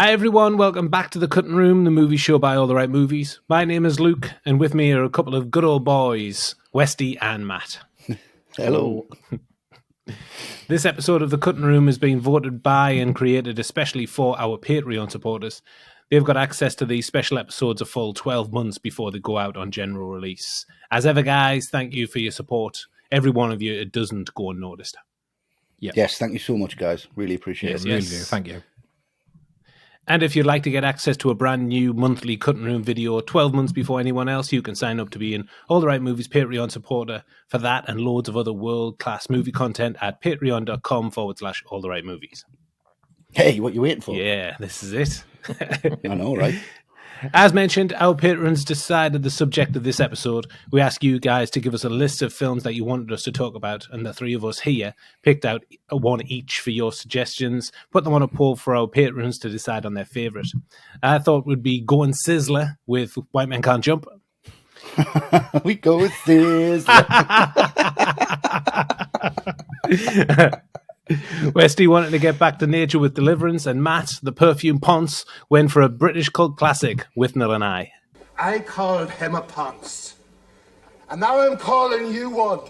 Hi everyone, welcome back to The Cutting Room, the movie show by All the Right Movies. My name is Luke, and with me are a couple of good old boys, Westy and Matt. Hello. This episode of The Cutting Room has been voted by and created especially for our Patreon supporters. They've got access to these special episodes a full 12 months before they go out on general release. As ever, guys, thank you for your support. Every one of you, it doesn't go unnoticed. Yes, thank you so much, guys. Really appreciate it. Really do. Thank you. And if you'd like to get access to a brand new monthly Cutting Room video 12 months before anyone else, you can sign up to be an All the Right Movies Patreon supporter for that and loads of other world-class movie content at patreon.com/All the Right Movies. Hey, what you waiting for? Yeah, this is it. I know, right? As mentioned, our patrons decided the subject of this episode. We asked you guys to give us a list of films that you wanted us to talk about, and the three of us here picked out one each for your suggestions, put them on a poll for our patrons to decide on their favourite. I thought we'd be going Sizzler with White Men Can't Jump. We go with this. Westy wanted to get back to nature with Deliverance, and Matt, the perfume ponce, went for a British cult classic, Withnail and I. I called him a ponce. And now I'm calling you one.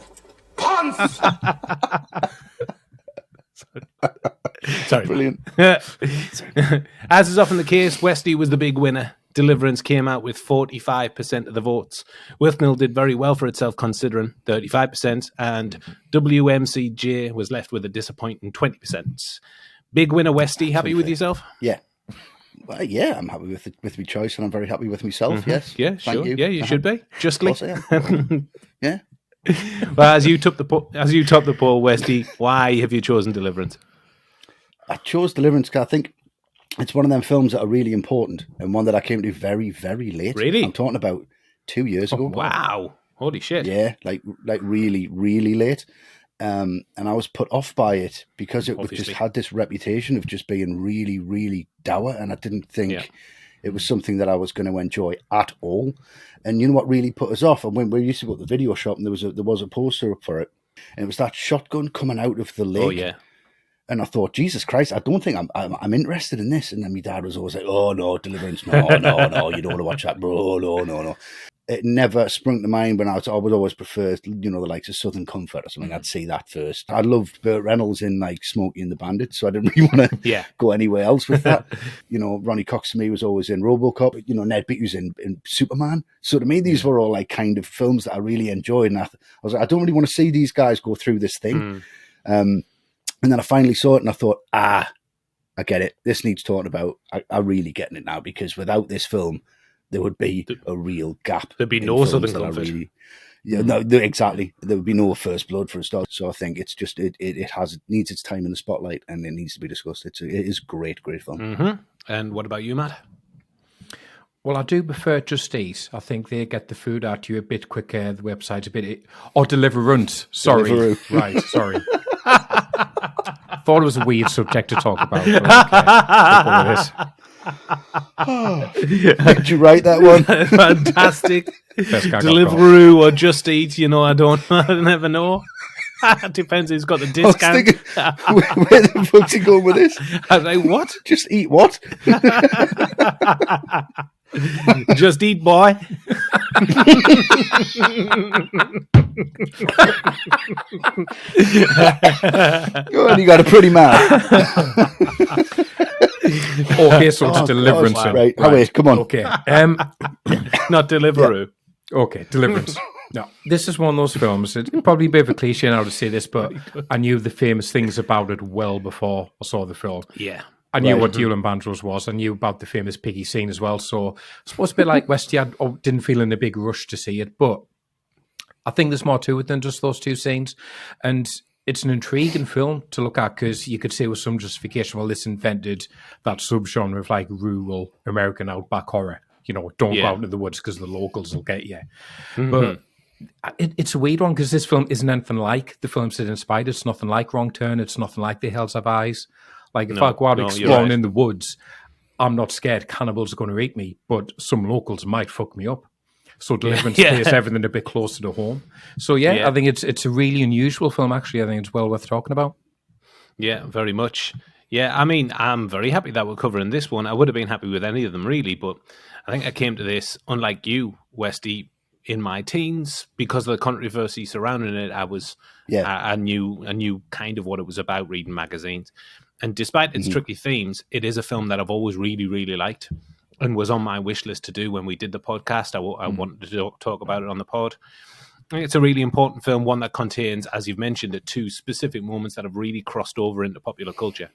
Ponce! Sorry. Brilliant. As is often the case, Westy was the big winner. Deliverance came out with 45% of the votes. Withnail did very well for itself considering 35%, and WMCJ was left with a disappointing 20%. Big winner, Westy. Happy with yourself? Yeah. Well, yeah, I'm happy with my choice, and I'm very happy with myself, yes. Yeah, Thank sure. you. Yeah, you should be. Justly. Of course I am. Yeah. Well, as you top the poll, Westy, why have you chosen Deliverance? I chose Deliverance because I think it's one of them films that are really important, and one that I came to very, very late. Really? I'm talking about 2 years ago. Wow. Holy shit. Yeah, like really, really late. And I was put off by it because it Obviously. just had this reputation of just being really, really dour, and I didn't think it was something that I was going to enjoy at all. And you know what really put us off? And when we used to go to the video shop, and there was a poster up for it, and it was that shotgun coming out of the lake. Oh, yeah. And I thought, Jesus Christ, I don't think I'm interested in this. And then my dad was always like, oh, no, Deliverance, no, you don't want to watch that, bro, no. It never sprung to mind when I would always prefer, the likes of Southern Comfort or something. I'd see that first. I loved Burt Reynolds in, like, Smokey and the Bandit, so I didn't really want to go anywhere else with that. Ronnie Cox to me was always in RoboCop. Ned Beatty was in Superman. So to me, these were all, like, kind of films that I really enjoyed. And I was like, I don't really want to see these guys go through this thing. And then I finally saw it and I thought, I get it. This needs talking about. I really getting it now, because without this film, there would be a real gap. There'd be no Southern Comfort. No, exactly. There would be no First Blood for a start. So I think it's just, it needs its time in the spotlight, and it needs to be discussed. It is a great, great film. Mm-hmm. And what about you, Matt? Well, I do prefer Just Eat. I think they get the food out to you a bit quicker. The website's a bit... Or Deliverance. Sorry. Deliveroo. Right, sorry. Thought it was a weird subject to talk about. But okay. Did you write that one? Fantastic. Deliveroo or Just Eat, I never know. It depends who's got the discount. Where the fuck's he going with this? I was like, what? Just eat what? Just eat, boy. Go on, you got a pretty man. Okay, so it's Deliverance. Wow. Right. Oh, wait, come on. Okay. Not Deliveroo. Yeah. Okay, Deliverance. No, this is one of those films. It's probably a bit of a cliche now to say this, but I knew the famous things about it well before I saw the film. Yeah. I knew what Duelling Banjos was. I knew about the famous Piggy scene as well. So I suppose a bit like Westy, I didn't feel in a big rush to see it. But I think there's more to it than just those two scenes. And it's an intriguing film to look at, because you could say with some justification, well, this invented that subgenre of like rural American outback horror. Don't go out into the woods because the locals will get you. Mm-hmm. But it's a weird one, because this film isn't anything like the films that inspired it. It's nothing like Wrong Turn. It's nothing like The Hills Have Eyes. Like, if I go out exploring in the woods, I'm not scared cannibals are going to eat me, but some locals might fuck me up. So Deliverance plays everything a bit closer to home. So, I think it's a really unusual film, actually. I think it's well worth talking about. Yeah, very much. Yeah, I mean, I'm very happy that we're covering this one. I would have been happy with any of them, really, but I think I came to this, unlike you, Westy, in my teens, because of the controversy surrounding it. I knew kind of what it was about reading magazines. And despite its tricky themes, it is a film that I've always really, really liked and was on my wish list to do when we did the podcast. I wanted to talk about it on the pod. I think it's a really important film, one that contains, as you've mentioned, it, two specific moments that have really crossed over into popular culture.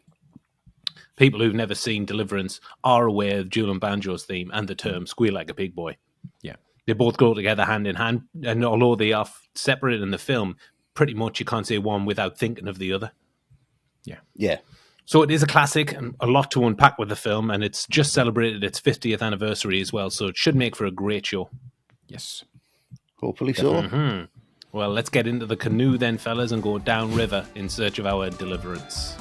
People who've never seen Deliverance are aware of Duelling Banjos theme and the term "Squeal Like a Pig boy." Yeah. They both go together hand in hand, and although they are separate in the film, pretty much you can't say one without thinking of the other. Yeah. So it is a classic and a lot to unpack with the film, and it's just celebrated its 50th anniversary as well, so it should make for a great show. Yes. Hopefully so. Well, let's get into the canoe then, fellas, and go downriver in search of our deliverance.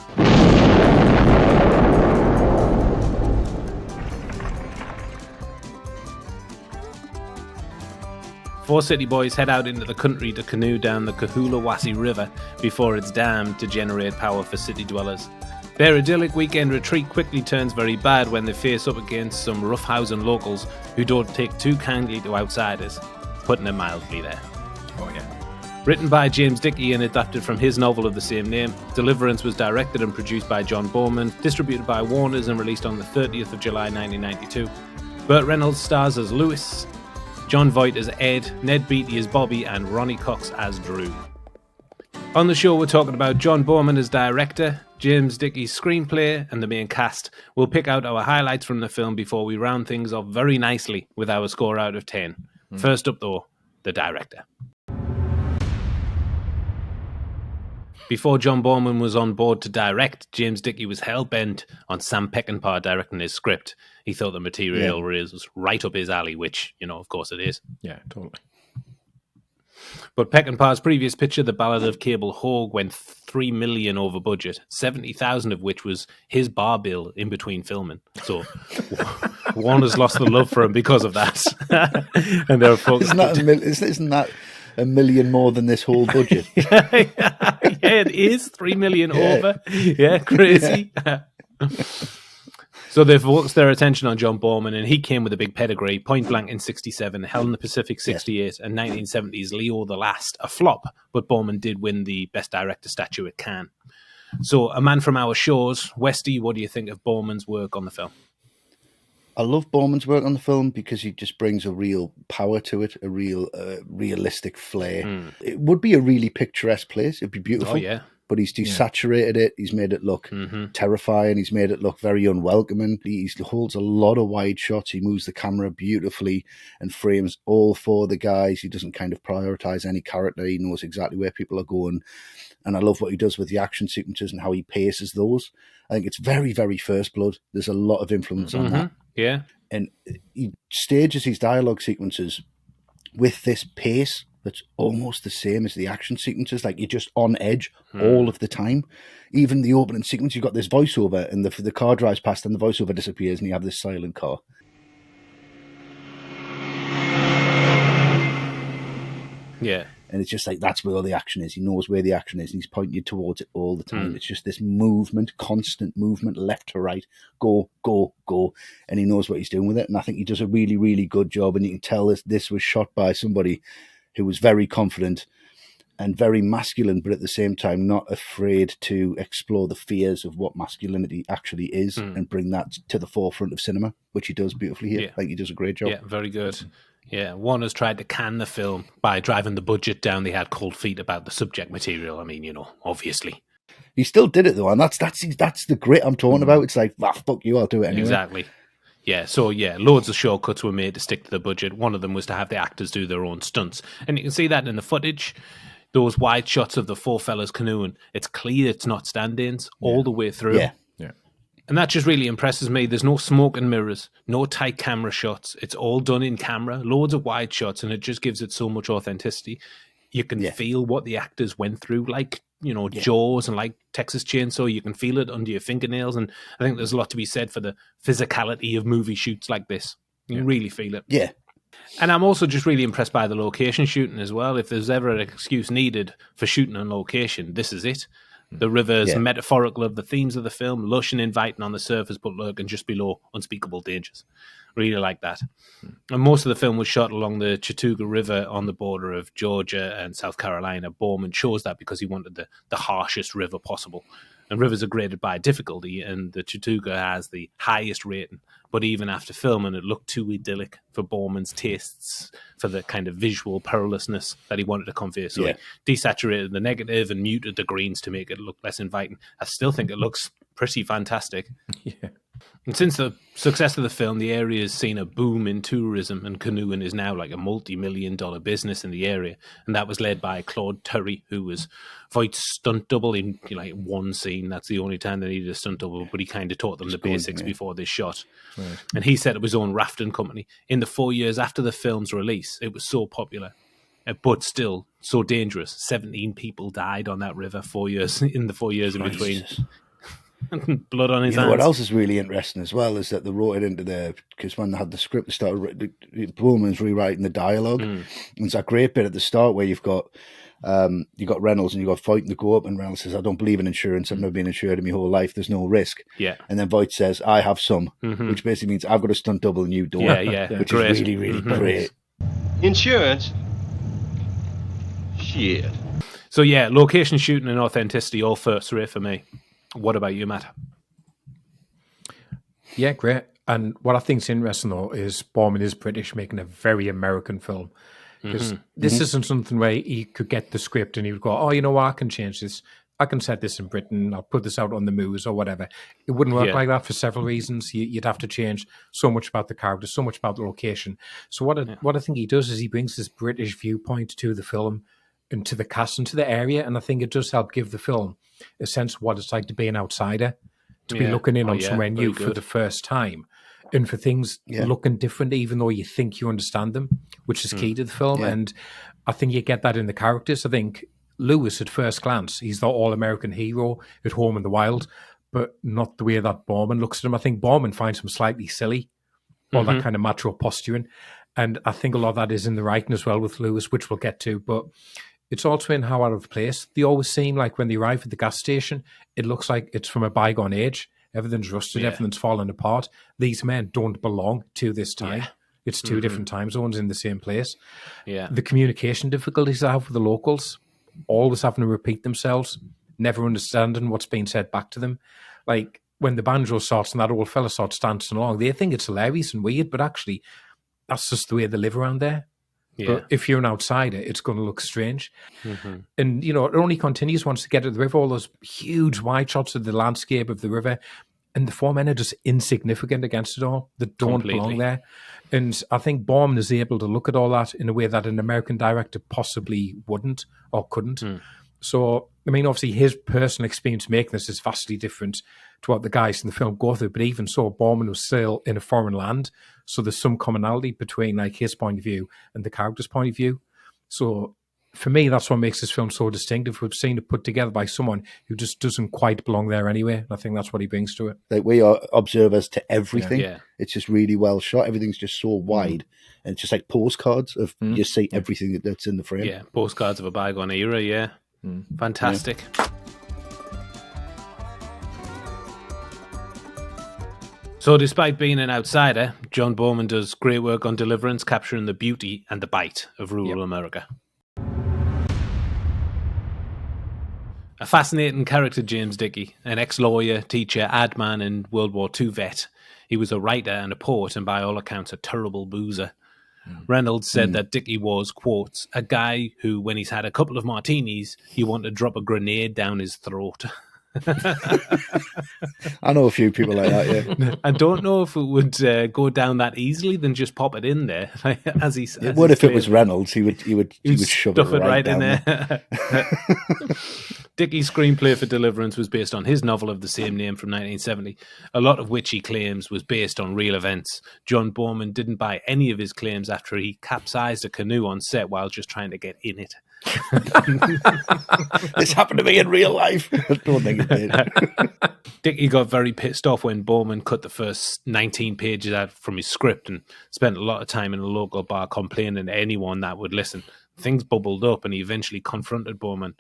Four city boys head out into the country to canoe down the Cooloowassie River before it's dammed to generate power for city dwellers. Their idyllic weekend retreat quickly turns very bad when they face up against some roughhousing locals who don't take too kindly to outsiders, putting it mildly there. Oh, yeah. Written by James Dickey and adapted from his novel of the same name, Deliverance was directed and produced by John Boorman, distributed by Warners and released on the 30th of July 1992. Burt Reynolds stars as Lewis, John Voight as Ed, Ned Beatty as Bobby, and Ronnie Cox as Drew. On the show, we're talking about John Boorman as director, James Dickey's screenplay, and the main cast. We'll pick out our highlights from the film before we round things off very nicely with our score out of 10. First up, though, the director. Before John Boorman was on board to direct, James Dickey was hell-bent on Sam Peckinpah directing his script. He thought the material was right up his alley, which, of course it is. Yeah, totally. But Peckinpah's previous picture, The Ballad of Cable Hogue, went $3 million over budget, 70,000 of which was his bar bill in between filming. So Warner's lost the love for him because of that. And there are folks. Isn't that $1 million more than this whole budget? Yeah, it is $3 million over. Yeah, crazy. Yeah. So they've focused their attention on John Boorman, and he came with a big pedigree. Point Blank in 67, Hell in the Pacific 68, and 1970's Leo the Last, a flop, but Boorman did win the Best Director statue at Cannes. So a man from our shores, Westy, what do you think of Boorman's work on the film? I love Boorman's work on the film because he just brings a real power to it, a real realistic flair. It would be a really picturesque place. It'd be beautiful. Oh, yeah. But he's desaturated it. He's made it look terrifying. He's made it look very unwelcoming. He holds a lot of wide shots. He moves the camera beautifully and frames all four of the guys. He doesn't kind of prioritize any character. He knows exactly where people are going. And I love what he does with the action sequences and how he paces those. I think it's very, very First Blood. There's a lot of influence on that. Yeah. And he stages his dialogue sequences with this pace that's almost the same as the action sequences. Like, you're just on edge all of the time. Even the opening sequence, you've got this voiceover, and the car drives past and the voiceover disappears, and you have this silent car. Yeah. And it's just like, that's where all the action is. He knows where the action is, and he's pointing you towards it all the time. It's just this movement, constant movement, left to right, go, go, go. And he knows what he's doing with it. And I think he does a really, really good job. And you can tell this was shot by somebody who was very confident and very masculine, but at the same time not afraid to explore the fears of what masculinity actually is and bring that to the forefront of cinema, which he does beautifully here. I think he does a great job. Yeah, very good. Yeah, Warner's tried to can the film by driving the budget down. They had cold feet about the subject material. I mean, obviously. He still did it, though, and that's the grit I'm talking about. It's like, fuck you, I'll do it anyway. Exactly. Yeah, so loads of shortcuts were made to stick to the budget. One of them was to have the actors do their own stunts. And you can see that in the footage. Those wide shots of the four fellas canoeing, it's clear it's not stand-ins all the way through. Yeah. And that just really impresses me. There's no smoke and mirrors, no tight camera shots. It's all done in camera, loads of wide shots, and it just gives it so much authenticity. You can feel what the actors went through, like, Jaws and like Texas Chainsaw. You can feel it under your fingernails. And I think there's a lot to be said for the physicality of movie shoots like this. You can really feel it. Yeah. And I'm also just really impressed by the location shooting as well. If there's ever an excuse needed for shooting on location, this is it. The river is metaphorical of the themes of the film, lush and inviting on the surface, but lurking just below unspeakable dangers. Really like that. And most of the film was shot along the Chattooga River on the border of Georgia and South Carolina. Boorman chose that because he wanted the harshest river possible. And rivers are graded by difficulty, and the Chattooga has the highest rating. But even after filming, it looked too idyllic for Boorman's tastes, for the kind of visual perilousness that he wanted to convey. So he desaturated the negative and muted the greens to make it look less inviting. I still think it looks pretty fantastic. Yeah. And since the success of the film, the area has seen a boom in tourism, and canoeing is now like a multi-million-dollar business in the area. And that was led by Claude Turry, who was Voight's stunt double in like one scene. That's the only time they needed a stunt double, but he kind of taught them the basics before they shot. Right. And he set up his own rafting company. In the 4 years after the film's release, it was so popular, but still so dangerous. 17 people died on that river 4 years in the 4 years in between. Blood on his hands. What else is really interesting as well is that they wrote it into the, because when they had the script, they started, Boorman's rewriting the dialogue. And it's a great bit at the start where you've got Reynolds and you've got Voight in the go up, and Reynolds says, I don't believe in insurance, I've never been insured in my whole life, there's no risk. Yeah. And then Voight says, I have some, which basically means I've got a stunt double and you don't. Which great. is really, really great. Insurance? Shit. So yeah, location shooting and authenticity, all first rate for me. What about you, Matt? Yeah, great. And what I think is interesting, though, is Boorman is British, making a very American film. Because this isn't something where he could get the script and he would go, oh, you know what, I can change this. I can set this in Britain. I'll put this out on the movies or whatever. It wouldn't work like that for several reasons. You'd have to change so much about the character, so much about the location. So what I think he does is he brings this British viewpoint to the film and to the cast and to the area. And I think it does help give the film a sense of what it's like to be an outsider, to be looking in on somewhere new for the first time, and for things looking different, even though you think you understand them, which is key to the film. And I think you get that in the characters. I think Lewis, at first glance, he's the all-American hero at home in the wild, but not the way that Boorman looks at him. I think Boorman finds him slightly silly, all that kind of macho posturing. And I think a lot of that is in the writing as well with Lewis, which we'll get to. But it's also in how out of place they always seem. Like when they arrive at the gas station, it looks like it's from a bygone age. Everything's rusted, everything's falling apart. These men don't belong to this time. It's two different time zones in the same place. The communication difficulties they have with the locals, always having to repeat themselves, never understanding what's being said back to them. Like when the banjo starts and that old fella starts dancing along, they think it's hilarious and weird, but actually that's just the way they live around there. But if you're an outsider, it's going to look strange. And, you know, it only continues once they get to the river, all those huge wide shots of the landscape of the river. And the four men are just insignificant against it all. They don't belong there. And I think Boorman is able to look at all that in a way that an American director possibly wouldn't or couldn't. So, I mean, obviously his personal experience making this is vastly different to what the guys in the film go through. But even so, Boorman was still in a foreign land. So there's some commonality between like his point of view and the character's point of view. So for me, that's what makes this film so distinctive. We've seen it put together by someone who just doesn't quite belong there anyway. And I think that's what he brings to it. Like we are observers to everything. It's just really well shot. Everything's just so wide. And it's just like postcards of you see everything that's in the frame. Yeah, postcards of a bygone era, Fantastic. So despite being an outsider, John Boorman does great work on Deliverance, capturing the beauty and the bite of rural America. A fascinating character, James Dickey, an ex-lawyer, teacher, ad man and World War II vet. He was a writer and a poet and by all accounts a terrible boozer. Reynolds said that Dickey was, quotes, a guy who, when he's had a couple of martinis, you want to drop a grenade down his throat. I know a few people like that, yeah. I don't know if it would go down that easily than just pop it in there. As he said, what if it was Reynolds? He would shove it right in down there. Dickey's screenplay for Deliverance was based on his novel of the same name from 1970, a lot of which he claims was based on real events. John Boorman didn't buy any of his claims after he capsized a canoe on set while just trying to get in it. This happened to me in real life. I don't think it did. Dickey got very pissed off when Boorman cut the first 19 pages out from his script and spent a lot of time in a local bar complaining to anyone that would listen. Things bubbled up and he eventually confronted Boorman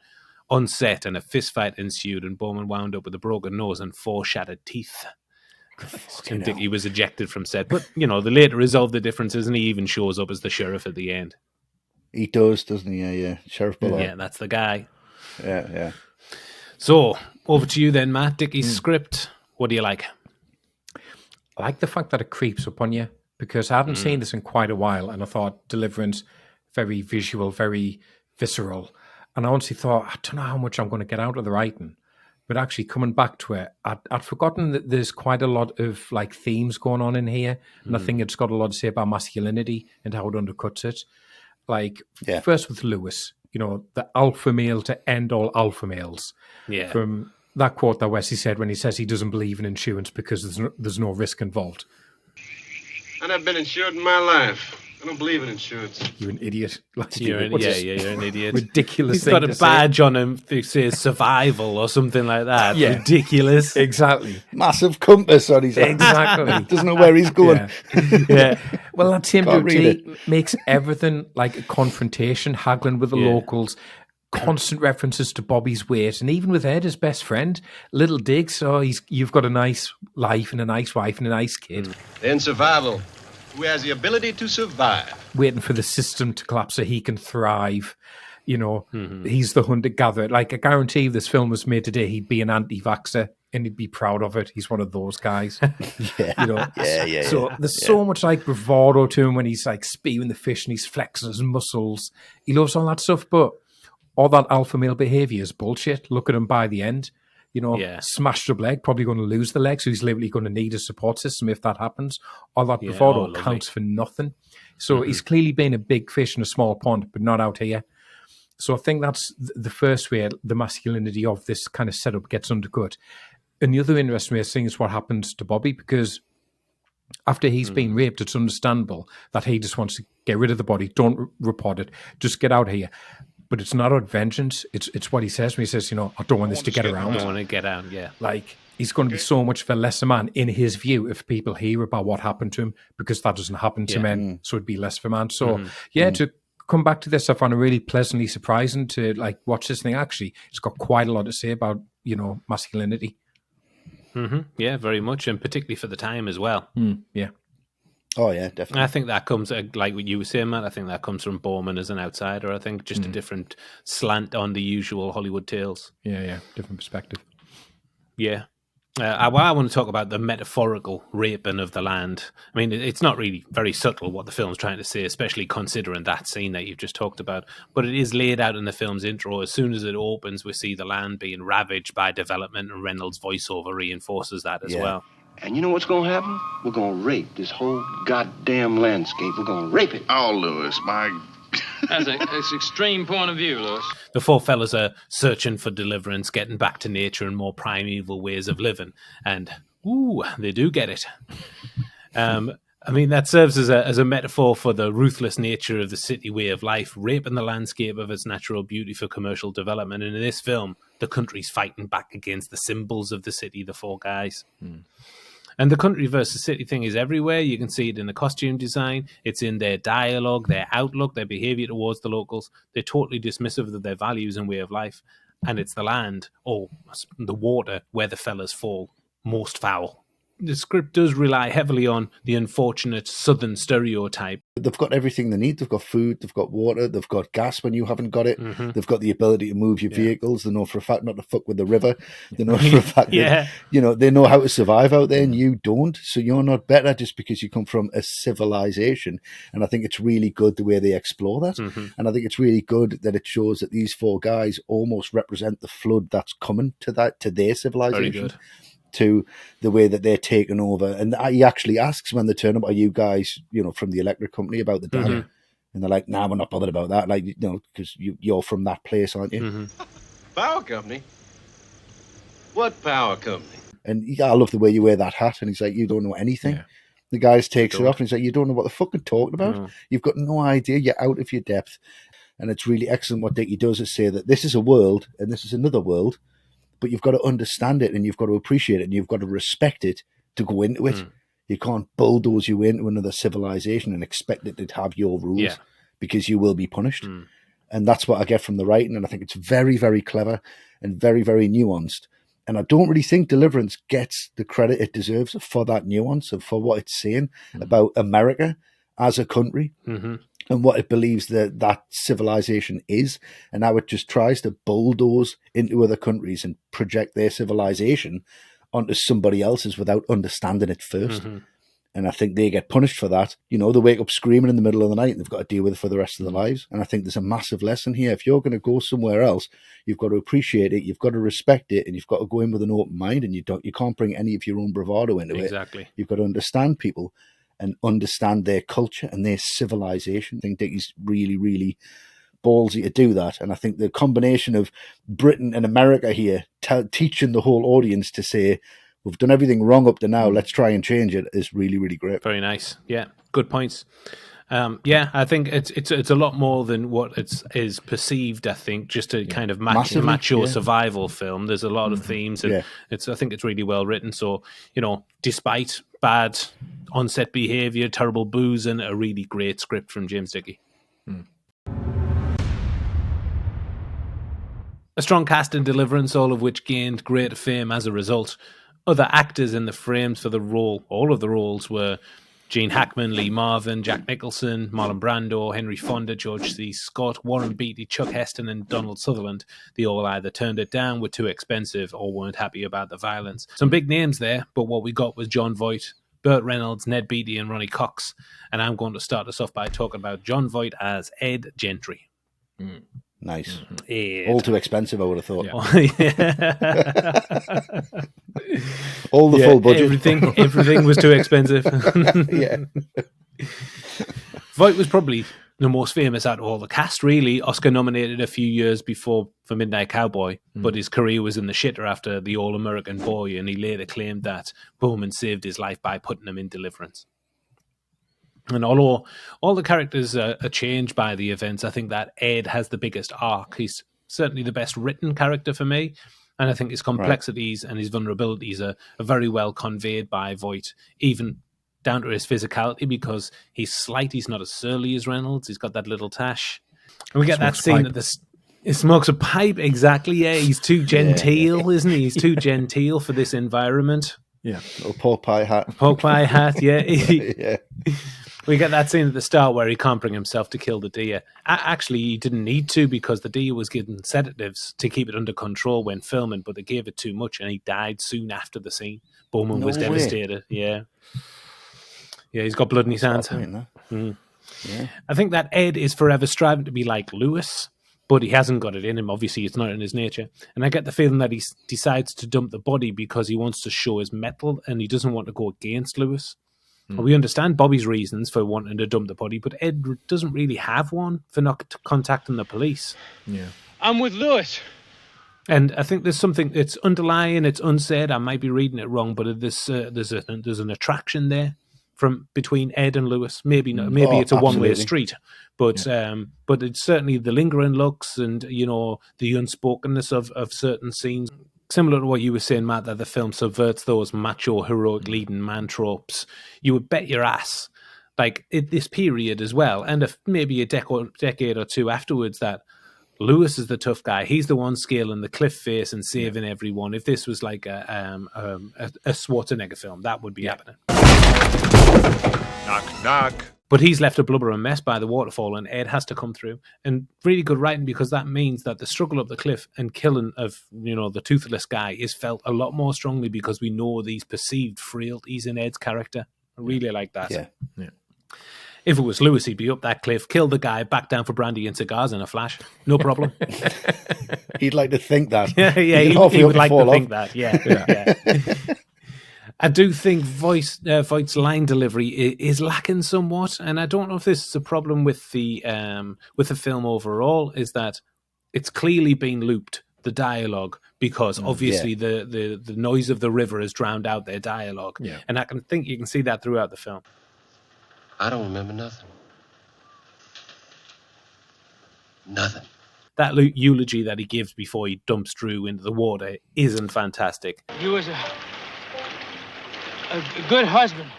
on set, and a fistfight ensued, and Boorman wound up with a broken nose and 4 shattered teeth. And Dickey was ejected from set. But, they later resolved the differences, and he even shows up as the sheriff at the end. He does, doesn't he? Yeah. Sheriff Bullard. Yeah, that's the guy. Yeah. So, over to you then, Matt. Dickey's script. What do you like? I like the fact that it creeps up on you, because I hadn't seen this in quite a while, and I thought Deliverance, very visual, very visceral. And I honestly thought, I don't know how much I'm going to get out of the writing. But actually, coming back to it, I'd forgotten that there's quite a lot of like themes going on in here, and I think it's got a lot to say about masculinity and how it undercuts it. Like, first with Lewis, the alpha male to end all alpha males. Yeah. From that quote that Wesley said when he says he doesn't believe in insurance because there's no risk involved. I've never been insured in my life. I don't believe in insurance. You're an idiot. You're an idiot. Ridiculous. He's got a badge on him that says survival or something like that. Yeah. Ridiculous. Exactly. Massive compass on his head. Exactly. Doesn't know where he's going. Yeah. Well, that same Can't read beauty makes everything like a confrontation, haggling with the locals, constant references to Bobby's weight, and even with Ed, his best friend, little digs. Oh, you've got a nice life and a nice wife and a nice kid. In survival, who has the ability to survive. Waiting for the system to collapse so he can thrive. He's the hunter-gatherer. Like, I guarantee if this film was made today, he'd be an anti-vaxxer and he'd be proud of it. He's one of those guys. So there's so much like bravado to him when he's like spewing the fish and he's flexing his muscles. He loves all that stuff, but all that alpha male behavior is bullshit. Look at him by the end. Smashed up leg, probably going to lose the leg, so he's literally going to need a support system if that happens. All that bravado counts for nothing. So he's clearly been a big fish in a small pond, but not out here. So I think that's the first way the masculinity of this kind of setup gets undercut. And the other interesting way of seeing is what happens to Bobby, because after he's been raped, it's understandable that he just wants to get rid of the body. Don't report it. Just get out of here. But it's not out vengeance. It's what he says when he says, I don't want this to get around. I don't want to get out, yeah. Like, he's going to be so much of a lesser man in his view if people hear about what happened to him, because that doesn't happen to men, so it'd be less of a man. So, to come back to this, I found it really pleasantly surprising to, like, watch this thing. Actually, it's got quite a lot to say about, masculinity. Yeah, very much, and particularly for the time as well. Yeah. Oh, yeah, definitely. I think that comes, like what you were saying, Matt, I think that comes from Boorman as an outsider. I think just a different slant on the usual Hollywood tales. Yeah, different perspective. Yeah. I want to talk about the metaphorical raping of the land. I mean, it's not really very subtle what the film's trying to say, especially considering that scene that you've just talked about. But it is laid out in the film's intro. As soon as it opens, we see the land being ravaged by development, and Reynolds' voiceover reinforces that as well. And you know what's going to happen? We're going to rape this whole goddamn landscape. We're going to rape it. Oh, Lewis, That's an extreme point of view, Lewis. The 4 fellas are searching for deliverance, getting back to nature and more primeval ways of living. And, they do get it. I mean, that serves as a metaphor for the ruthless nature of the city way of life, raping the landscape of its natural beauty for commercial development. And in this film, the country's fighting back against the symbols of the city, the 4 guys. And the country versus city thing is everywhere. You can see it in the costume design. It's in their dialogue, their outlook, their behavior towards the locals. They're totally dismissive of their values and way of life. And it's the land, or the water, where the fellas fall most foul. The script does rely heavily on the unfortunate southern stereotype. They've got everything they need. They've got food, they've got water, they've got gas when you haven't got it. They've got the ability to move your vehicles. They know for a fact not to fuck with the river. They know for a fact that, they know how to survive out there, and you don't. So you're not better just because you come from a civilization. And I think it's really good the way they explore that. And I think it's really good that it shows that these 4 guys almost represent the flood that's coming to their civilization. Very good. To the way that they're taken over. And he actually asks when they turn up, are you guys, from the electric company about the dam? And they're like, nah, we're not bothered about that. Like, because you're from that place, aren't you? Power company? What power company? And I love the way you wear that hat. And he's like, you don't know anything. Yeah. The guy takes it off and he's like, you don't know what the fuck you're talking about. You've got no idea. You're out of your depth. And it's really excellent what Dickey does is say that this is a world and this is another world. But you've got to understand it and you've got to appreciate it and you've got to respect it to go into it. You can't bulldoze you into another civilization and expect it to have your rules because you will be punished. And that's what I get from the writing. And I think it's very, very clever and very, very nuanced. And I don't really think Deliverance gets the credit it deserves for that nuance and for what it's saying about America as a country and what it believes that civilization is, and how it just tries to bulldoze into other countries and project their civilization onto somebody else's without understanding it first. And I think they get punished for that. You know, they wake up screaming in the middle of the night and they've got to deal with it for the rest of their lives. And I think there's a massive lesson here. If you're going to go somewhere else, you've got to appreciate it, you've got to respect it, and you've got to go in with an open mind, and you can't bring any of your own bravado into it. Exactly. You've got to understand people and understand their culture and their civilization. I think Dickey's really, really ballsy to do that. And I think the combination of Britain and America here teaching the whole audience to say, we've done everything wrong up to now, let's try and change it, is really, really great. Very nice. Yeah, good points. I think it's a lot more than what is perceived. I think just to kind of match your survival film. There's a lot of themes, and I think it's really well written. So, you know, despite bad on-set behavior, terrible booze, and a really great script from James Dickey. A strong cast in Deliverance, all of which gained great fame as a result. Other actors in the frames for the role, all of the roles, were Gene Hackman, Lee Marvin, Jack Nicholson, Marlon Brando, Henry Fonda, George C. Scott, Warren Beatty, Chuck Heston, and Donald Sutherland. They all either turned it down, were too expensive, or weren't happy about the violence. Some big names there, but what we got was John Voight, Burt Reynolds, Ned Beatty, and Ronnie Cox. And I'm going to start us off by talking about John Voight as Ed Gentry. Nice. Ed. All too expensive, I would have thought. All the full budget. Everything was too expensive. Voight was probably the most famous out of all the cast, really. Oscar nominated a few years before for Midnight Cowboy, but his career was in the shitter after The All-American Boy, and he later claimed that Boorman saved his life by putting him in Deliverance. And although all the characters are changed by the events, I think that Ed has the biggest arc. He's certainly the best written character for me, and I think his complexities and his vulnerabilities are very well conveyed by Voight, even down to his physicality, because he's slight. He's not as surly as Reynolds. He's got that little tash. And we get that scene at this. He smokes a pipe, exactly. Yeah, he's too genteel, isn't he? He's too genteel for this environment. Yeah, little pork pie hat. Pork pie hat, yeah. We get that scene at the start where he can't bring himself to kill the deer. Actually, he didn't need to, because the deer was given sedatives to keep it under control when filming, but they gave it too much and he died soon after the scene. Boorman was devastated. Yeah, he's got blood in his hands. I think that Ed is forever striving to be like Lewis, but he hasn't got it in him. Obviously, it's not in his nature. And I get the feeling that he decides to dump the body because he wants to show his mettle and he doesn't want to go against Lewis. We understand Bobby's reasons for wanting to dump the body, but Ed doesn't really have one for not contacting the police. Yeah, I'm with Lewis. And I think there's something, it's underlying, it's unsaid. I might be reading it wrong, but there's an attraction there between Ed and Lewis. Maybe not, maybe it's a one-way street, but it's certainly the lingering looks and, you know, the unspokenness of certain scenes. Similar to what you were saying, Matt, that the film subverts those macho, heroic leading man tropes. You would bet your ass, like at this period as well, and maybe a decade or two afterwards, that Lewis is the tough guy. He's the one scaling the cliff face and saving everyone. If this was like a Schwarzenegger film, that would be happening. Knock, knock. But he's left a blubbering mess by the waterfall, and Ed has to come through. And really good writing, because that means that the struggle up the cliff and killing of, you know, the toothless guy is felt a lot more strongly because we know these perceived frailties in Ed's character. I really like that. Yeah. If it was Lewis, he'd be up that cliff, kill the guy, back down for brandy and cigars in a flash. No problem. He'd like to think that. He would like to think that. Yeah. I do think Voight's line delivery is lacking somewhat, and I don't know if this is a problem with the film overall. Is that it's clearly been looped, the dialogue, because obviously the noise of the river has drowned out their dialogue, and I think you can see that throughout the film. I don't remember nothing. Nothing. That eulogy that he gives before he dumps Drew into the water isn't fantastic. He was a good husband.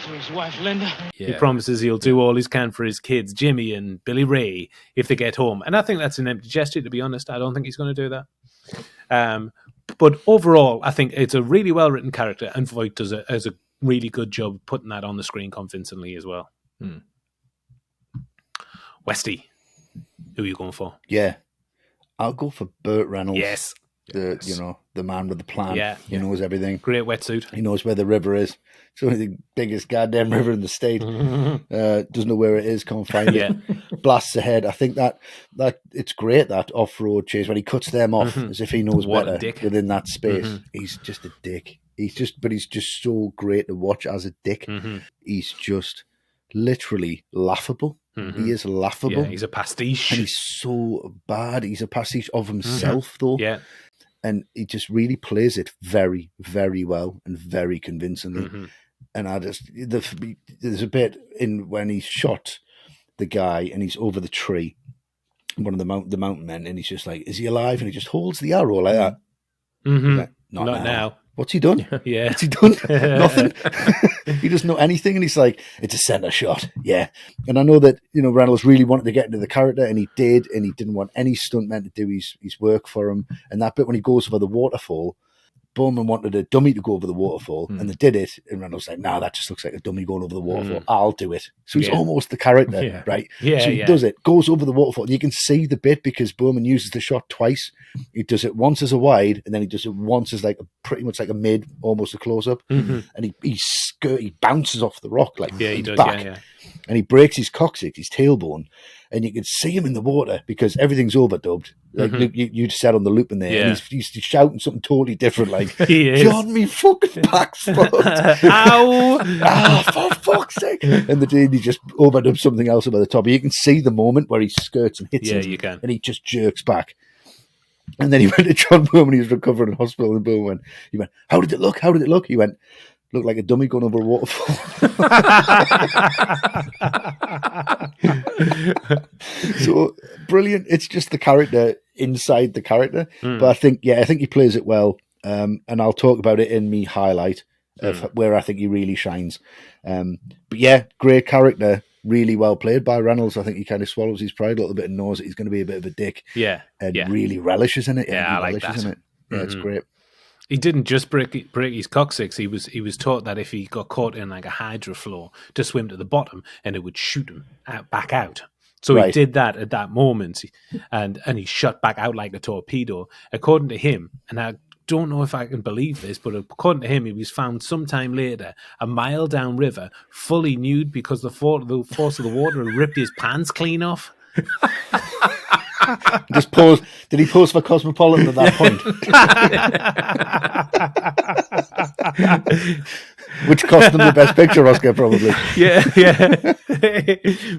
to his wife, Linda. He promises he'll do all he can for his kids, Jimmy and Billy Ray, if they get home. And I think that's an empty gesture, to be honest. I don't think he's going to do that. But overall, I think it's a really well-written character, and Voight does a really good job putting that on the screen convincingly as well. Westy, who are you going for? Yeah. I'll go for Burt Reynolds. Yes. The man with the plan. Yeah. He knows everything. Great wetsuit. He knows where the river is. It's only the biggest goddamn river in the state. Doesn't know where it is, can't find it. Blasts ahead. I think that it's great, that off-road chase, when he cuts them off as if he knows What a better dick. within that space. He's just a dick. He's just so great to watch as a dick. He's just literally laughable. He is laughable. Yeah, he's a pastiche. And he's so bad. He's a pastiche of himself, though. Yeah. And he just really plays it very, very well and very convincingly. And there's a bit in when he's shot the guy and he's over the tree, one of the mountain men, and he's just like, is he alive? And he just holds the arrow like that. Like, Not now. What's he done? Yeah. What's he done? Nothing. He doesn't know anything. And he's like, it's a center shot. Yeah. And I know that, Reynolds really wanted to get into the character, and he did. And he didn't want any stuntmen to do his work for him. And that bit when he goes over the waterfall, Boorman wanted a dummy to go over the waterfall, and they did it. And Reynolds said, that just looks like a dummy going over the waterfall. I'll do it. So he's almost the character, right? Yeah, so he does it, goes over the waterfall. And you can see the bit because Boorman uses the shot twice. He does it once as a wide, and then he does it once as pretty much like a mid, almost a close-up. And he bounces off the rock he does, back. yeah. And he breaks his coccyx, his tailbone, and you can see him in the water because everything's overdubbed. Like you said on the loop in there, and he's shouting something totally different, like "John, me fucking back's fucked." Ow! For fuck's sake! And he just overdubs something else over the top. You can see the moment where he skirts and hits him, you can, and he just jerks back. And then he went to John Boorman. He was recovering in hospital, and Boorman he went, "How did it look? How did it look?" He went, "Looked like a dummy going over a waterfall." So brilliant. It's just the character inside the character. But I think he plays it well. And I'll talk about it in me highlight of where I think he really shines. But yeah, great character. Really well played by Reynolds. I think he kind of swallows his pride a little bit and knows that he's going to be a bit of a dick. Yeah. And really relishes in it. Yeah, I like that. In it. Yeah, it's great. He didn't just break his coccyx. He was taught that if he got caught in like a hydro floor, to swim to the bottom and it would shoot him back out. So he did that at that moment, and he shot back out like a torpedo. According to him, and I don't know if I can believe this, but according to him, he was found sometime later, a mile downriver, fully nude because the force of the water had ripped his pants clean off. Just pause. Did he pose for Cosmopolitan at that point? Which cost him the Best Picture Oscar, probably. Yeah.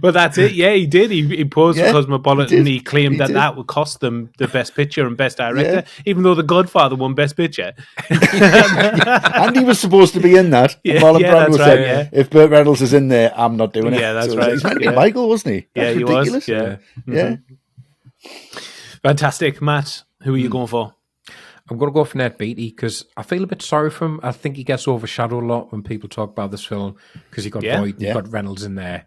Well, that's it. Yeah, he did. He posed for Cosmopolitan. He claimed that would cost them the Best Picture and Best Director, even though The Godfather won Best Picture. And he was supposed to be in that. Marlon Brando said, if Burt Reynolds is in there, I'm not doing it. Yeah, that's right. He's meant to be Michael, wasn't he? That's ridiculous. He was. Yeah. Fantastic. Matt, who are you going for? I'm going to go for Ned Beatty because I feel a bit sorry for him. I think he gets overshadowed a lot when people talk about this film because you got Voight, you got Reynolds in there.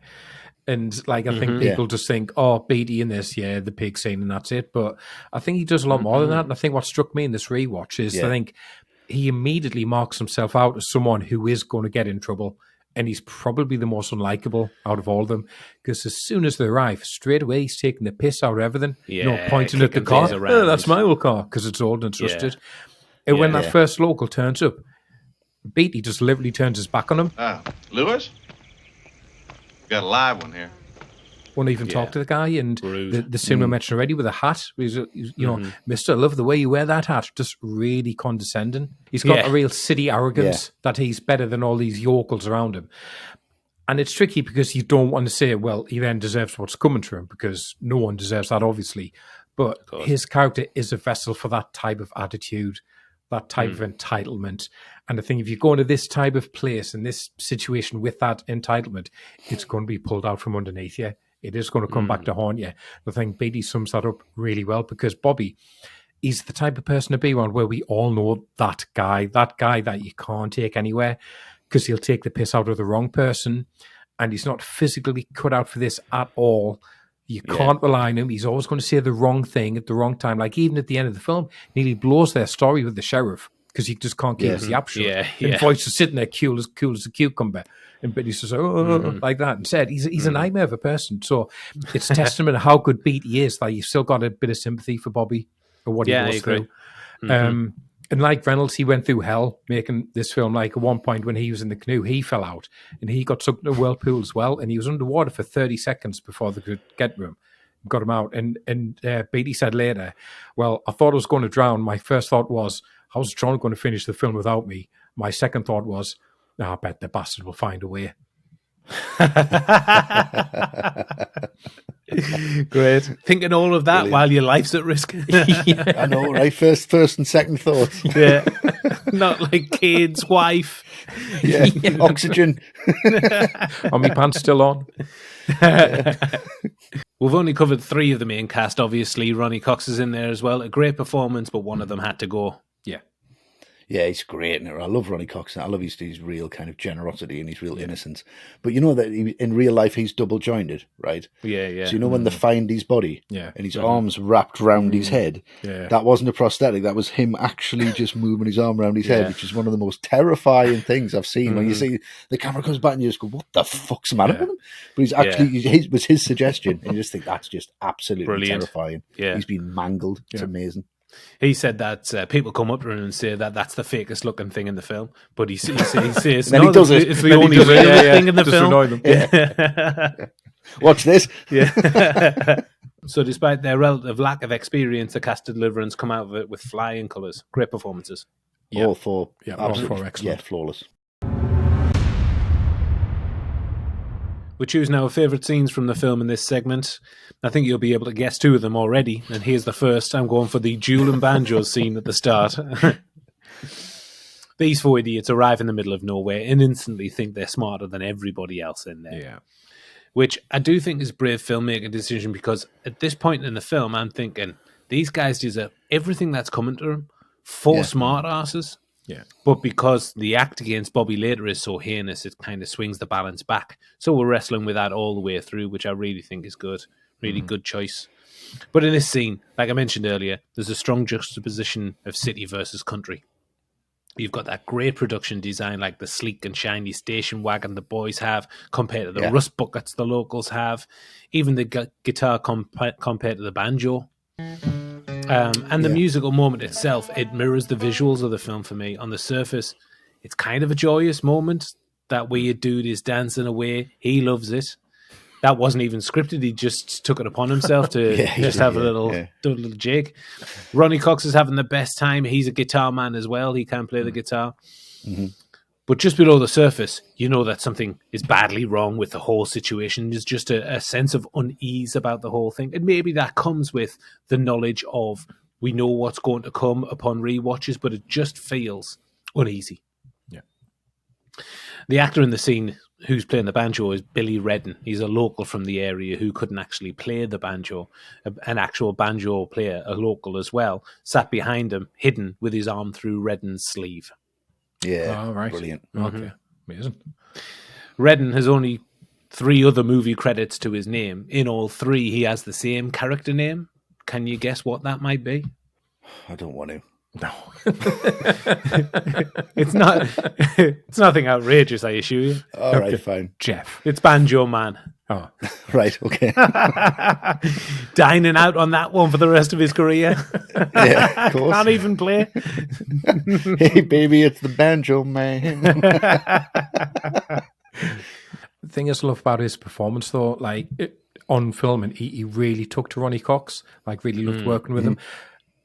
And I think people just think, Beatty in this, the pig scene, and that's it. But I think he does a lot more than that. And I think what struck me in this rewatch is I think he immediately marks himself out as someone who is going to get in trouble. And he's probably the most unlikable out of all of them because as soon as they arrive, straight away he's taking the piss out of everything. Pointing at the car. Oh, that's my old car because it's old and trusted. And when that first local turns up, Beatty just literally turns his back on him. Lewis? Got a live one here. Won't even talk to the guy. And the scene we mentioned already with the hat, Mister, I love the way you wear that hat. Just really condescending. He's got a real city arrogance that he's better than all these yokels around him. And it's tricky because you don't want to say, well, he then deserves what's coming to him because no one deserves that, obviously. But his character is a vessel for that type of attitude, that type of entitlement. And I think if you go into this type of place and this situation with that entitlement, it's going to be pulled out from underneath you. It is going to come back to haunt you. I think Beatty sums that up really well because Bobby, he's the type of person to be around where we all know that guy that you can't take anywhere. because he'll take the piss out of the wrong person, and he's not physically cut out for this at all. You can't rely on him. He's always going to say the wrong thing at the wrong time. Like even at the end of the film, nearly blows their story with the sheriff because he just can't keep his yap shut. And Voight's just sitting there cool as a cucumber. And Beatty says, like that. And said, he's a nightmare of a person. So it's testament to how good Beatty is. Like you've still got a bit of sympathy for Bobby for what he goes through. And like Reynolds, he went through hell making this film. Like at one point when he was in the canoe, he fell out and he got sucked into a whirlpool as well. And he was underwater for 30 seconds before they could get to him, got him out. And Beatty said later, well, I thought I was going to drown. My first thought was, how's John going to finish the film without me? My second thought was, I bet the bastard will find a way. Great. Thinking all of that while your life's at risk. I know, right? First and second thoughts. Yeah. Not like kids, wife. Yeah. Oxygen. Are my pants still on? We've only covered 3 of the main cast, obviously. Ronnie Cox is in there as well. A great performance, but one of them had to go. Yeah, he's great. I love Ronnie Cox. I love his real kind of generosity and his real innocence. But you know that in real life he's double jointed, right? Yeah. So you know when they find his body and his arms wrapped round his head, that wasn't a prosthetic. That was him actually just moving his arm around his head, which is one of the most terrifying things I've seen. When you see the camera comes back and you just go, "What the fuck's the matter with him?" But he's actually it was his suggestion, and you just think that's just absolutely brilliant. terrifying. Yeah, he's been mangled. It's amazing. He said that people come up to him and say that that's the fakest looking thing in the film, but he says then he does it. It's the only real thing in the just film. annoy them. Watch this. Yeah. So despite their relative lack of experience, the cast of Deliverance come out of it with flying colours. Great performances. All 4. All 4 excellent. Yeah, flawless. We're choosing our favourite scenes from the film in this segment. I think you'll be able to guess 2 of them already. And here's the first. I'm going for the Duelling Banjos scene at the start. These 4 idiots arrive in the middle of nowhere and instantly think they're smarter than everybody else in there. Yeah. Which I do think is a brave filmmaking decision, because at this point in the film, I'm thinking these guys deserve everything that's coming to them. 4 smart asses. Yeah. But because the act against Bobby later is so heinous, it kind of swings the balance back. So we're wrestling with that all the way through, which I really think is good. Really good choice. But in this scene, like I mentioned earlier, there's a strong juxtaposition of city versus country. You've got that great production design, like the sleek and shiny station wagon the boys have compared to the rust buckets the locals have. Even the guitar compared to the banjo. And the musical moment itself, it mirrors the visuals of the film for me. On the surface, it's kind of a joyous moment. That weird dude is dancing away. He loves it. That wasn't even scripted. He just took it upon himself to have a little jig. Ronnie Cox is having the best time. He's a guitar man as well. He can play the guitar. Mm-hmm. But just below the surface, you know that something is badly wrong with the whole situation. There's just a sense of unease about the whole thing. And maybe that comes with the knowledge of we know what's going to come upon rewatches, but it just feels uneasy. Yeah. The actor in the scene who's playing the banjo is Billy Redden. He's a local from the area who couldn't actually play the banjo. An actual banjo player, a local as well, sat behind him, hidden with his arm through Redden's sleeve. Yeah, right. Brilliant. Okay, amazing. Redden has only 3 other movie credits to his name. In all 3, he has the same character name. Can you guess what that might be? I don't want to. No. It's not. It's nothing outrageous, I assure you. All right, fine. Jeff. It's Banjo Man. Oh, right. Okay. Dining out on that one for the rest of his career. Yeah, of course. Can't even play. Hey, baby, it's the Banjo Man. The thing I love about his performance, though, like on film, and he really took to Ronnie Cox. Like, really loved working with him.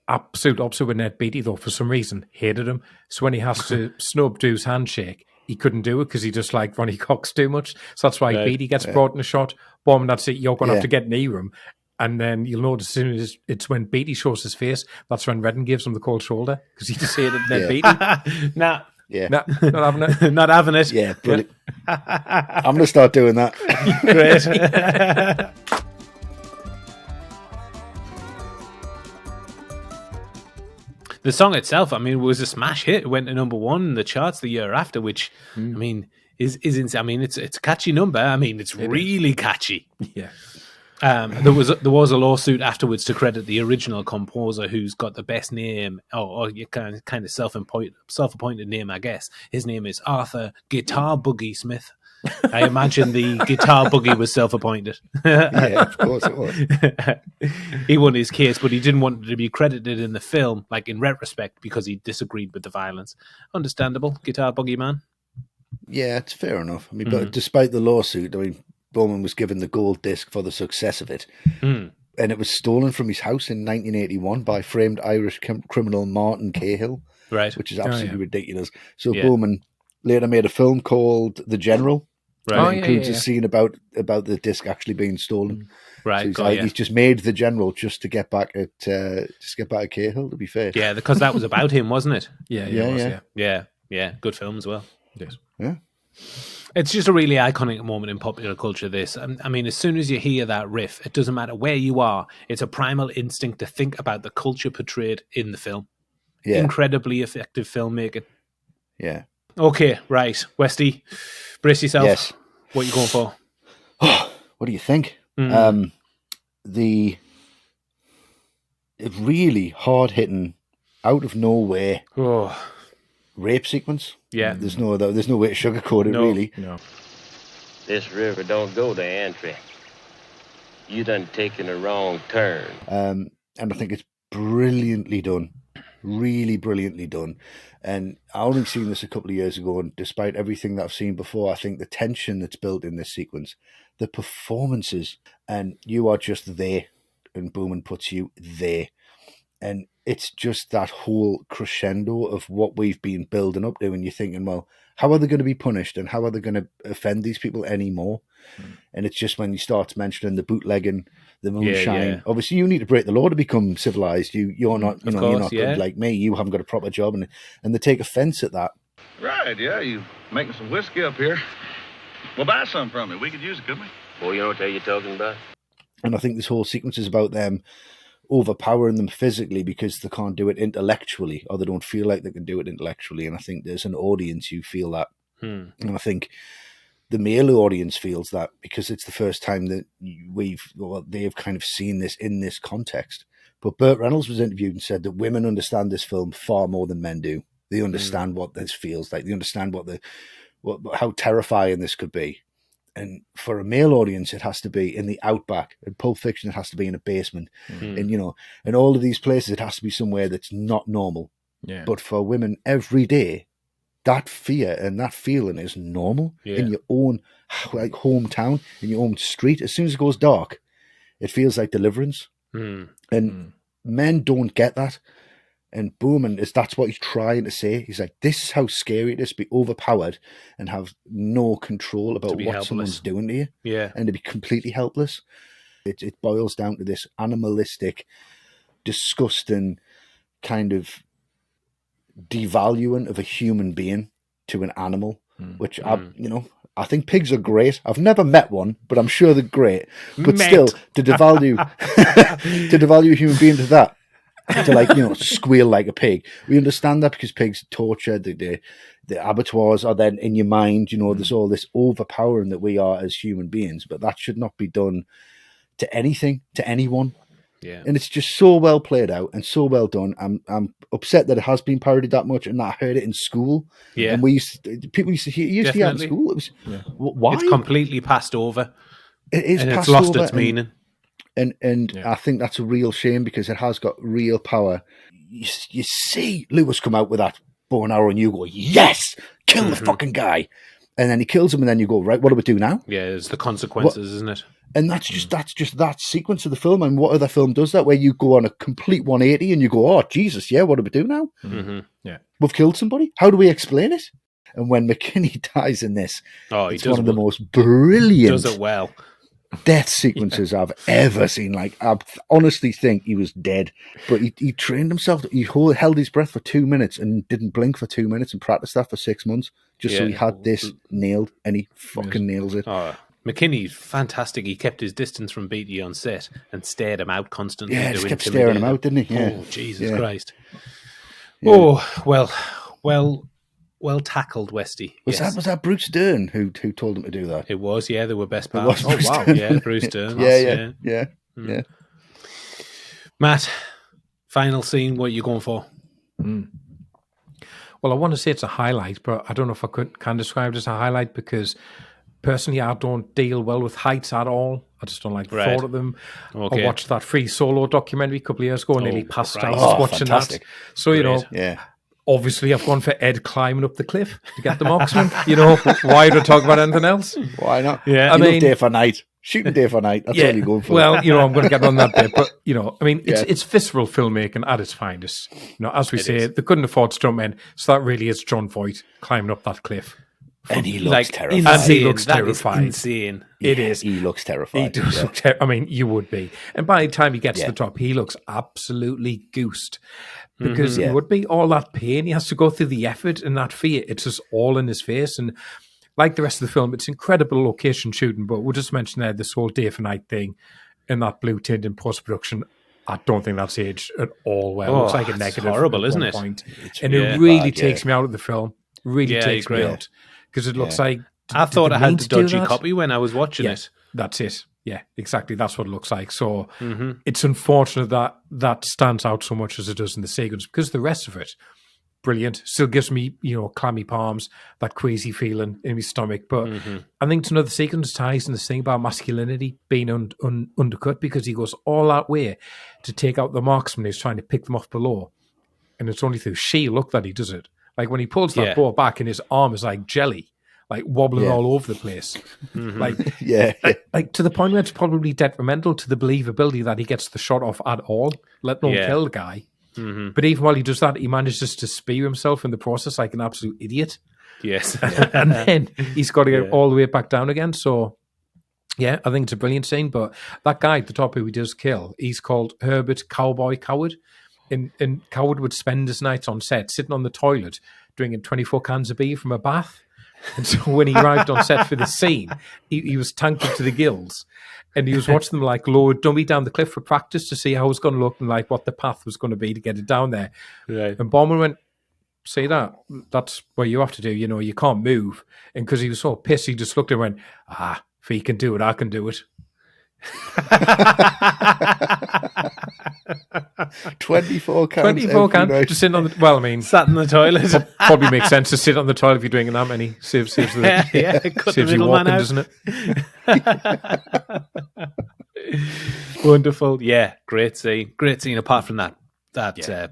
Absolute opposite with Ned Beatty, though, for some reason, hated him. So when he has to snub Du's handshake, he couldn't do it because he just liked Ronnie Cox too much. So that's why Beatty gets brought in a shot. Boorman, that's it. You're going to have to get near him. And then you'll notice as soon as it's when Beatty shows his face, that's when Redden gives him the cold shoulder because he just hated Ned Beatty. Nah. Yeah. Nah, not having it. Not having it. Yeah, brilliant. I'm going to start doing that. Great. The song itself, I mean, was a smash hit. It went to number 1 in the charts the year after, which, I mean, is insane. I mean, it's a catchy number. I mean, it's really catchy. Yeah. There was a lawsuit afterwards to credit the original composer, who's got the best name, or you kind of self-appointed name, I guess. His name is Arthur Guitar Boogie Smith. I imagine the Guitar Boogie was self-appointed. Yeah, of course it was. He won his case, but he didn't want it to be credited in the film, like in retrospect, because he disagreed with the violence. Understandable, Guitar Boogie man. Yeah, it's fair enough. I mean, but despite the lawsuit, I mean, Boorman was given the gold disc for the success of it. And it was stolen from his house in 1981 by famed Irish criminal Martin Cahill, Right. which is absolutely ridiculous. So Boorman later made a film called The General. Right. It includes a scene about the disc actually being stolen. Right. So he's just made The General just to get back at Cahill, to be fair. Yeah, because that was about him, wasn't it? Yeah. Yeah. Good film as well. Yes. Yeah. It's just a really iconic moment in popular culture, this. I mean, as soon as you hear that riff, it doesn't matter where you are. It's a primal instinct to think about the culture portrayed in the film. Yeah. Incredibly effective filmmaking. Yeah. Okay, right. Westy, brace yourself. Yes. What are you going for? What do you think? The really hard-hitting, out of nowhere rape sequence. Yeah. There's no way to sugarcoat it, really. No. This river don't go to Antry. You done taken a wrong turn. And I think it's brilliantly done. Really brilliantly done. And I only seen this a couple of years ago, and despite everything that I've seen before, I think the tension that's built in this sequence, the performances, and you are just there, and Boorman puts you there. And it's just that whole crescendo of what we've been building up to, and you're thinking, well, how are they going to be punished, and how are they going to offend these people anymore? And it's just when you start mentioning the bootlegging, the moonshine. Yeah. Obviously, you need to break the law to become civilized. You're not, Of you're course, not yeah. good like me. You haven't got a proper job, and they take offense at that. Right, yeah, you making some whiskey up here. Well, buy some from me. We could use it, couldn't we? Boy, you know what you're talking about? And I think this whole sequence is about them overpowering them physically because they can't do it intellectually, or they don't feel like they can do it intellectually. And I think there's an audience who feel that. And I think the male audience feels that because it's the first time that they've kind of seen this in this context. But Burt Reynolds was interviewed and said that women understand this film far more than men do. They understand what this feels like. They understand how terrifying this could be. And for a male audience, it has to be in the outback. In Pulp Fiction, it has to be in a basement. And, in all of these places, it has to be somewhere that's not normal. Yeah. But for women, every day, that fear and that feeling is normal in your own hometown, in your own street. As soon as it goes dark, it feels like Deliverance. And men don't get that. And Boorman, that's what he's trying to say. He's like, this is how scary it is to be overpowered and have no control about what someone's doing to you. Yeah. And to be completely helpless. It boils down to this animalistic, disgusting kind of devaluing of a human being to an animal, which I think pigs are great. I've never met one, but I'm sure they're great. But still, to devalue a human being to that, to squeal like a pig. We understand that because pigs torture, the abattoirs are then in your mind, there's all this overpowering that we are as human beings, but that should not be done to anything, to anyone. Yeah. And it's just so well played out and so well done. I'm upset that it has been parodied that much and that I heard it in school. Yeah. And people used to hear it in school. It was why? It's completely passed over. It is, and passed it's lost over its meaning. And I think that's a real shame because it has got real power. You see Lewis come out with that bow and arrow and you go, yes, kill the fucking guy. And then he kills him and then you go, right, what do we do now? Yeah, it's the consequences, isn't it? And that's just that sequence of the film. And what other film does that where you go on a complete 180 and you go, oh, Jesus, yeah, what do we do now? Yeah. We've killed somebody. How do we explain it? And when McKinney dies in this, it's one of the most brilliant does it well. death sequences I've ever seen. Like, I honestly think he was dead, but he trained himself. He held his breath for 2 minutes and didn't blink for 2 minutes and practiced that for 6 months just so he had this nailed, and he fucking nails it. Oh, McKinney's fantastic. He kept his distance from Beatty on set and stared him out constantly. Yeah, just kept staring him out, didn't he? Yeah. Oh, Jesus Christ. Oh, well tackled, Westy. Was that Bruce Dern who told him to do that? It was, yeah. They were best It pals. was Bruce Oh, wow. Dern. Yeah, Bruce Dern. Yeah. Matt, final scene, what are you going for? Well, I want to say it's a highlight, but I don't know if I can describe it as a highlight because personally I don't deal well with heights at all. I just don't like the thought of them. Okay. I watched that Free Solo documentary a couple of years ago and nearly passed out watching fantastic. that. So, obviously I've gone for Ed climbing up the cliff to get the marksman. Why would I talk about anything else? Why not? Yeah. I mean, day for night. Shooting day for night. That's all you're going for. Well, I'm going to get on that bit, but it's visceral filmmaking at its finest. As we say, they couldn't afford stuntmen, so that really is John Voight climbing up that cliff. And he looks terrified. And he looks terrified. Insane. It is. He looks terrified. He does look you would be. And by the time he gets to the top, he looks absolutely goosed. Because he would be. All that pain, he has to go through the effort and that fear. It's just all in his face. And like the rest of the film, it's incredible location shooting, but we'll just mention there this whole day for night thing and that blue tint in post-production. I don't think that's aged at all well. It looks like a negative. It's horrible, isn't it? Point. And it really takes me out of the film. Really takes me out. Because it looks like... I thought I had the dodgy copy when I was watching it. That's it. Yeah, exactly. That's what it looks like. So it's unfortunate that that stands out so much as it does in the sequence because the rest of it, brilliant. Still gives me, clammy palms, that queasy feeling in my stomach. But I think it's another sequence ties in this thing about masculinity being undercut because he goes all that way to take out the marksman who's trying to pick them off below. And it's only through sheer luck that he does it. Like when he pulls that bow back and his arm is like jelly, like wobbling all over the place. Like to the point where it's probably detrimental to the believability that he gets the shot off at all, let alone kill the guy. But even while he does that, he manages to spear himself in the process like an absolute idiot. Yes. And then he's got to get all the way back down again. So, I think it's a brilliant scene. But that guy at the top who he does kill, he's called Herbert Cowboy Coward. And Coward would spend his nights on set sitting on the toilet drinking 24 cans of beer from a bath. And so when he arrived on set for the scene, he was tanked up to the gills. And he was watching them like lower dummy down the cliff for practice to see how it was going to look and like what the path was going to be to get it down there. Right. And Boorman went, see that? That's what you have to do. You can't move. And because he was so pissed, he just looked at him and went, if he can do it, I can do it. 24 cans. 24 cans. Just sitting on the... sat in the toilet. Probably makes sense to sit on the toilet if you're drinking that many. Saves you walking, doesn't it? Wonderful. Yeah, great scene. Great scene. Apart from that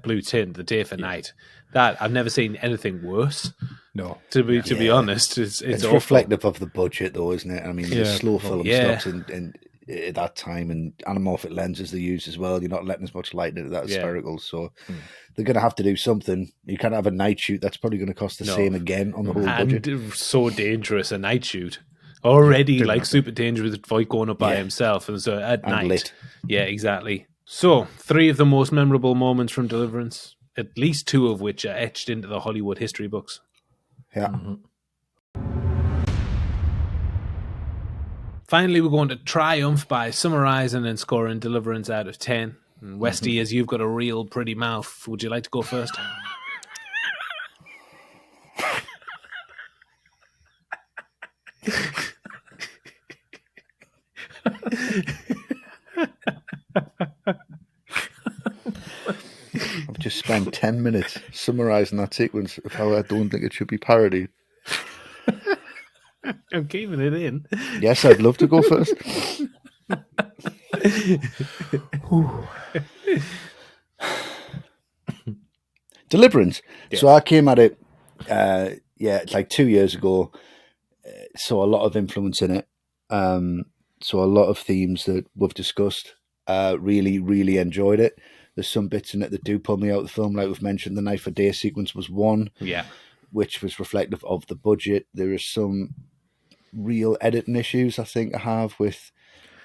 blue tint, the day for night. That I've never seen anything worse. No, to be honest, it's reflective of the budget, though, isn't it? I mean, the slow film stocks and at that time, and anamorphic lenses they use as well. You're not letting as much light into that spherical, so they're going to have to do something. You can't have a night shoot. That's probably going to cost the same again on the whole budget. And so dangerous a night shoot. Already super dangerous with Voight going up by himself, and so at night. Lit. Yeah, exactly. So 3 of the most memorable moments from Deliverance, at least 2 of which are etched into the Hollywood history books. Yeah. Finally, we're going to triumph by summarising and scoring Deliverance out of 10. And Westy, as you've got a real pretty mouth, would you like to go first? I've just spent 10 minutes summarising that sequence of how I don't think it should be parodied. I'm keeping it in. Yes, I'd love to go first. Deliverance. Yeah. So I came at it, like 2 years ago. Saw a lot of influence in it. So a lot of themes that we've discussed. Really, really enjoyed it. There's some bits in it that do pull me out of the film. Like we've mentioned, the Night for Day sequence was one. Yeah. Which was reflective of the budget. There is some real editing issues, I think, I have with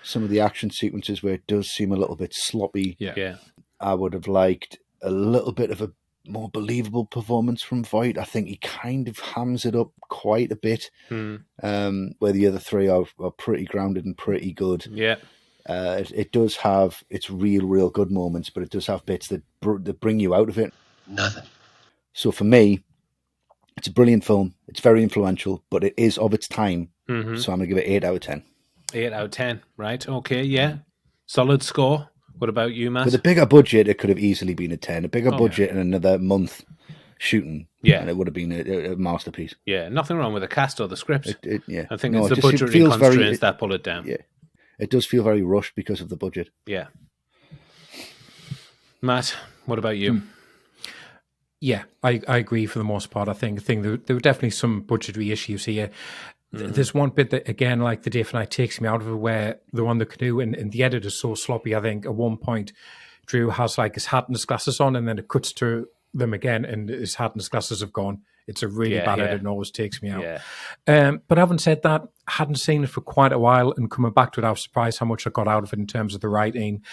some of the action sequences where it does seem a little bit sloppy. Yeah. I would have liked a little bit of a more believable performance from Voight. I think he kind of hams it up quite a bit, where the other 3 are pretty grounded and pretty good. Yeah. It does have its real good moments, but it does have bits that bring you out of it. Nothing. So for me, it's a brilliant film. It's very influential, but it is of its time. Mm-hmm. So I'm going to give it 8 out of 10. 8 out of 10. Right. Okay. Yeah. Solid score. What about you, Matt? With a bigger budget, it could have easily been a 10. A bigger budget and another month shooting. Yeah. And it would have been a masterpiece. Yeah. Nothing wrong with the cast or the script. Yeah. I think it's the budgetary constraints that pull it down. Yeah. It does feel very rushed because of the budget. Yeah. Matt, what about you? Yeah, I agree for the most part. I think there were definitely some budgetary issues here. There's one bit that, again, like The Day for Night takes me out of it, where they're on the canoe and the edit is so sloppy. I think at one point, Drew has like his hat and his glasses on, and then it cuts to them again, and his hat and his glasses have gone. It's a really bad edit and always takes me out. Yeah. But having said that, I hadn't seen it for quite a while, and coming back to it, I was surprised how much I got out of it in terms of the writing.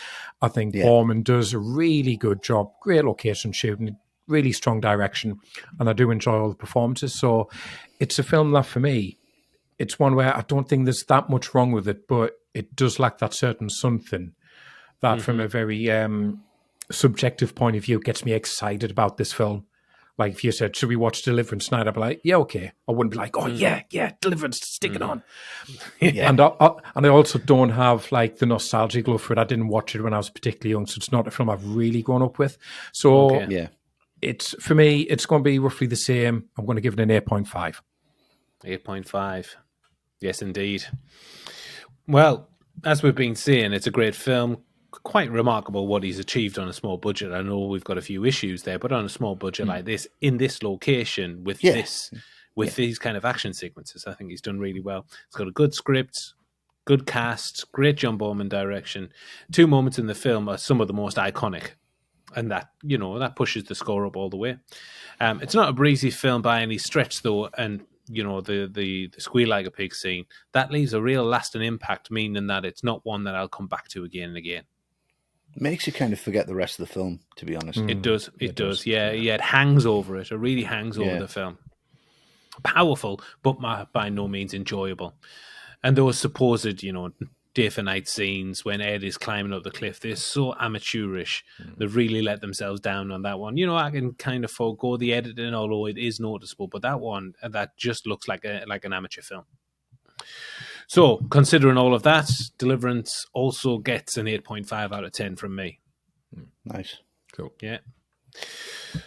I think Boorman does a really good job. Great location shooting, really strong direction, and I do enjoy all the performances. So it's a film that, for me, it's one where I don't think there's that much wrong with it, but it does lack that certain something that, from a very subjective point of view, gets me excited about this film. Like if you said, should we watch Deliverance tonight? I'd be like, yeah, okay. I wouldn't be like, oh, yeah, Deliverance, stick it on. And I also don't have like the nostalgic love for it. I didn't watch it when I was particularly young, so it's not a film I've really grown up with. So it's, for me, it's going to be roughly the same. I'm going to give it an 8.5. 8.5. Yes, indeed. Well, as we've been saying, it's a great film. Quite remarkable what he's achieved on a small budget. I know we've got a few issues there, but on a small budget like this, in this location, with these kind of action sequences, I think he's done really well. It's got a good script, good cast, great John Boorman direction. 2 moments in the film are some of the most iconic, and that, you know, that pushes the score up all the way. It's not a breezy film by any stretch, though, and you know, the Squeal Like a Pig scene, that leaves a real lasting impact, meaning that it's not one that I'll come back to again and again. Makes you kind of forget the rest of the film, to be honest. It does. It does. Yeah. It hangs over it. It really hangs over the film. Powerful, but by no means enjoyable. And those supposed, you know, day for night scenes when Ed is climbing up the cliff, they're so amateurish. They really let themselves down on that one. You know, I can kind of forego the editing, although it is noticeable. But that one, that just looks like an amateur film. So, considering all of that, Deliverance also gets an 8.5 out of 10 from me. Nice. Cool. Yeah.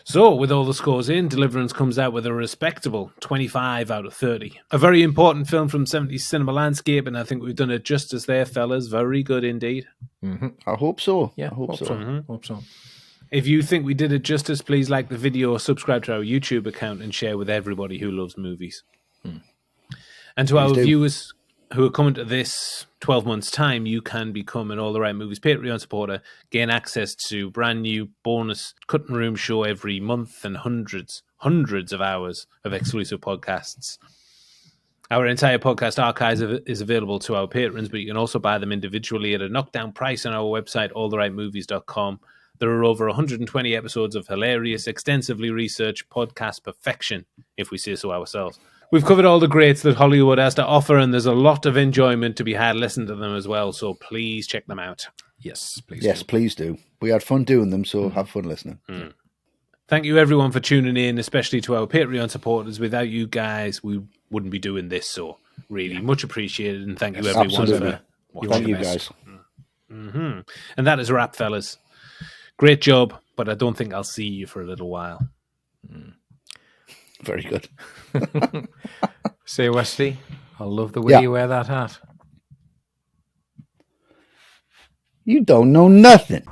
So, with all the scores in, Deliverance comes out with a respectable 25 out of 30. A very important film from 70s cinema landscape, and I think we've done it justice there, fellas. Very good indeed. I hope so. Yeah, I hope so. Hope so. If you think we did it justice, please like the video, subscribe to our YouTube account, and share with everybody who loves movies. And to our viewers who are coming to this 12 months' time, you can become an All the Right Movies Patreon supporter, gain access to brand new bonus cutting room show every month, and hundreds of hours of exclusive podcasts. Our entire podcast archive is available to our patrons, but you can also buy them individually at a knockdown price on our website, alltherightmovies.com. There are over 120 episodes of hilarious, extensively researched podcast perfection, if we say so ourselves. We've covered all the greats that Hollywood has to offer, and there's a lot of enjoyment to be had listening to them as well, so please check them out. Yes, please. Yes, please do. We had fun doing them, so have fun listening. Thank you, everyone, for tuning in, especially to our Patreon supporters. Without you guys, we wouldn't be doing this, so really much appreciated, and thank you, everyone, absolutely. for watching. Thank you, guys. And that is a wrap, fellas. Great job, but I don't think I'll see you for a little while. Very good. Say, Wesley, I love the way you wear that hat. You don't know nothing.